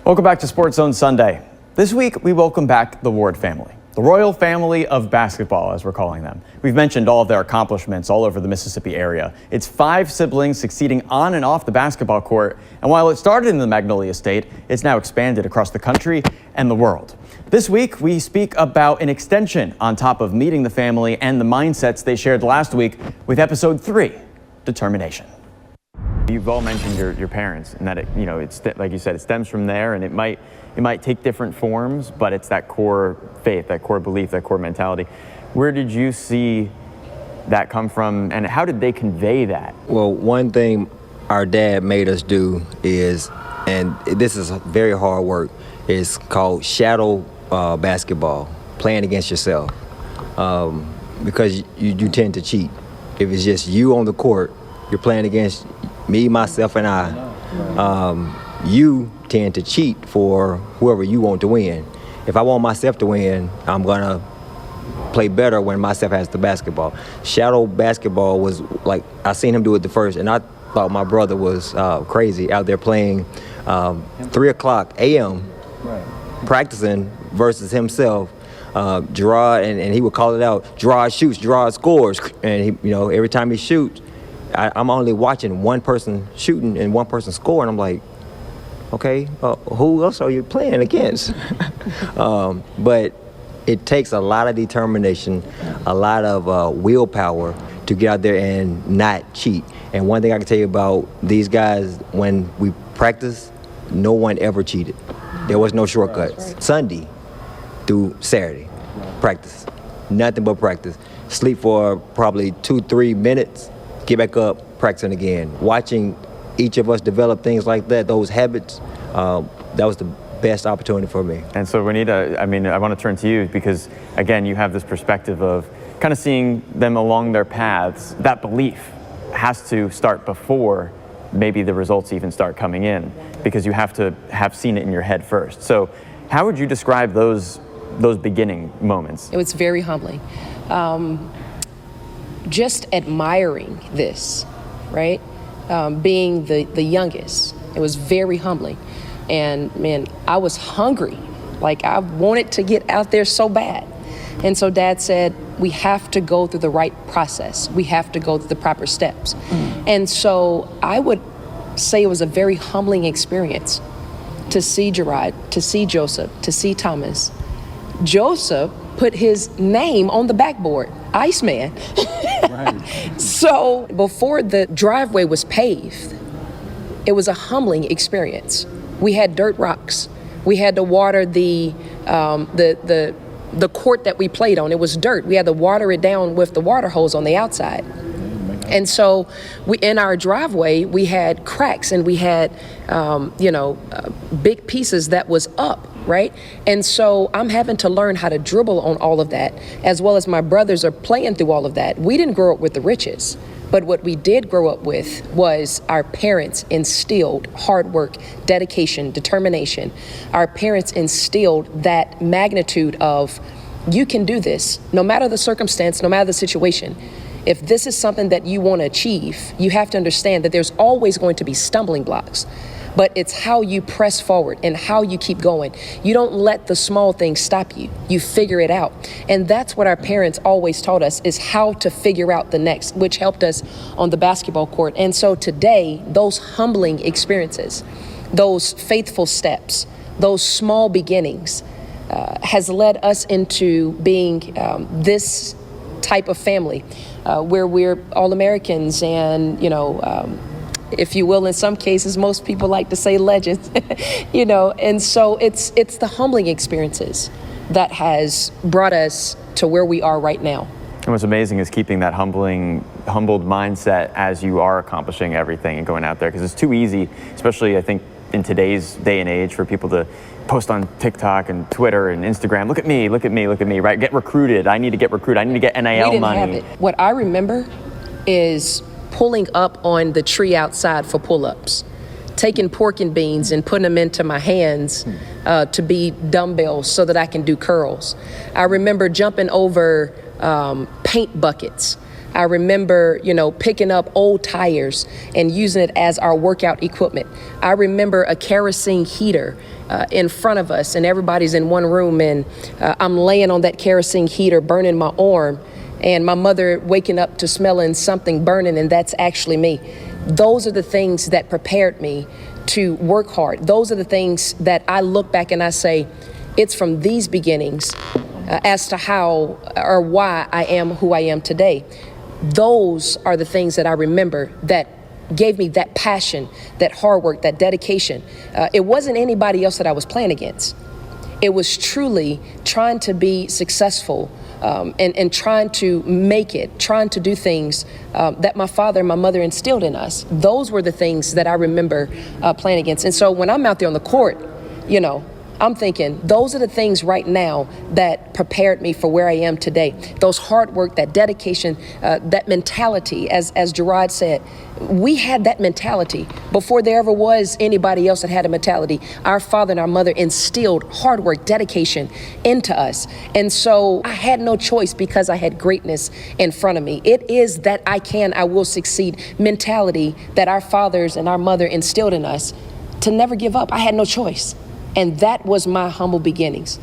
Welcome back to Sports Zone Sunday. This week, we welcome back the Ward family, the royal family of basketball, as we're calling them. We've mentioned all of their accomplishments all over the Mississippi area. It's 5 siblings succeeding on and off the basketball court, and while it started in the Magnolia State, it's now expanded across the country and the world. This week, we speak about an extension on top of meeting the family and the mindsets they shared last week with episode 3, Determination. You've all mentioned your parents, and that it's like you said, it stems from there, and it might take different forms, but it's that core faith, that core belief, that core mentality. Where did you see that come from, and how did they convey that? Well, one thing our dad made us do is, and this is very hard work, is called shadow basketball, playing against yourself, because you tend to cheat. If it's just you on the court, you're playing against me, myself, and I. You tend to cheat for whoever you want to win. If I want myself to win, I'm gonna play better when myself has the basketball. Shadow basketball was like, I seen him do it the first, and I thought my brother was crazy out there playing 3 o'clock a.m. practicing versus himself. Gerard, and he would call it out, Gerard shoots, Gerard scores, and he, every time he shoots, I'm only watching one person shooting and one person scoring. I'm like, okay, who else are you playing against? But it takes a lot of determination, a lot of willpower to get out there and not cheat. And one thing I can tell you about these guys, when we practice, no one ever cheated. There was no shortcuts. Right. Sunday through Saturday, practice, nothing but practice. Sleep for probably 2-3 minutes, get back up, practicing again. Watching each of us develop things like that, those habits, that was the best opportunity for me. And so, Renita, I want to turn to you because, again, you have this perspective of kind of seeing them along their paths. That belief has to start before maybe the results even start coming in, because you have to have seen it in your head first. So how would you describe those beginning moments? It was very humbling. Just admiring this, right? Being the youngest, it was very humbling. And man, I was hungry. Like, I wanted to get out there so bad. And so Dad said, we have to go through the right process. We have to go through the proper steps. And so I would say it was a very humbling experience to see Gerard, to see Joseph, to see Thomas. Joseph put his name on the backboard, Iceman. Right. So before the driveway was paved, it was a humbling experience. We had dirt rocks. We had to water the court that we played on. It was dirt. We had to water it down with the water hose on the outside. And so in our driveway, we had cracks, and we had, big pieces that was up, right? And so I'm having to learn how to dribble on all of that, as well as my brothers are playing through all of that. We didn't grow up with the riches, but what we did grow up with was our parents instilled hard work, dedication, determination. Our parents instilled that magnitude of, you can do this, no matter the circumstance, no matter the situation. If this is something that you want to achieve, you have to understand that there's always going to be stumbling blocks, but it's how you press forward and how you keep going. You don't let the small things stop you. You figure it out. And that's what our parents always taught us, is how to figure out the next, which helped us on the basketball court. And so today, those humbling experiences, those faithful steps, those small beginnings has led us into being this type of family where we're all Americans and, if you will, in some cases, most people like to say legends, and so it's the humbling experiences that has brought us to where we are right now. And what's amazing is keeping that humbled mindset as you are accomplishing everything and going out there, because it's too easy, especially I think in today's day and age, for people to post on TikTok and Twitter and Instagram, look at me, look at me, look at me, right? Get recruited. I need to get recruited. I need to get NIL money. Have it. What I remember is pulling up on the tree outside for pull-ups, taking pork and beans and putting them into my hands to be dumbbells so that I can do curls. I remember jumping over paint buckets. I remember, picking up old tires and using it as our workout equipment. I remember a kerosene heater in front of us, and everybody's in one room, and I'm laying on that kerosene heater, burning my arm, and my mother waking up to smelling something burning, and that's actually me. Those are the things that prepared me to work hard. Those are the things that I look back and I say, it's from these beginnings as to how or why I am who I am today. Those are the things that I remember that gave me that passion, that hard work, that dedication. It wasn't anybody else that I was playing against. It was truly trying to be successful and trying to make it, trying to do things that my father and my mother instilled in us. Those were the things that I remember playing against. And so when I'm out there on the court, I'm thinking those are the things right now that prepared me for where I am today. Those hard work, that dedication, that mentality, as Gerard said, we had that mentality before there ever was anybody else that had a mentality. Our father and our mother instilled hard work, dedication into us. And so I had no choice because I had greatness in front of me. It is that I will succeed mentality that our fathers and our mother instilled in us to never give up. I had no choice. And that was my humble beginnings.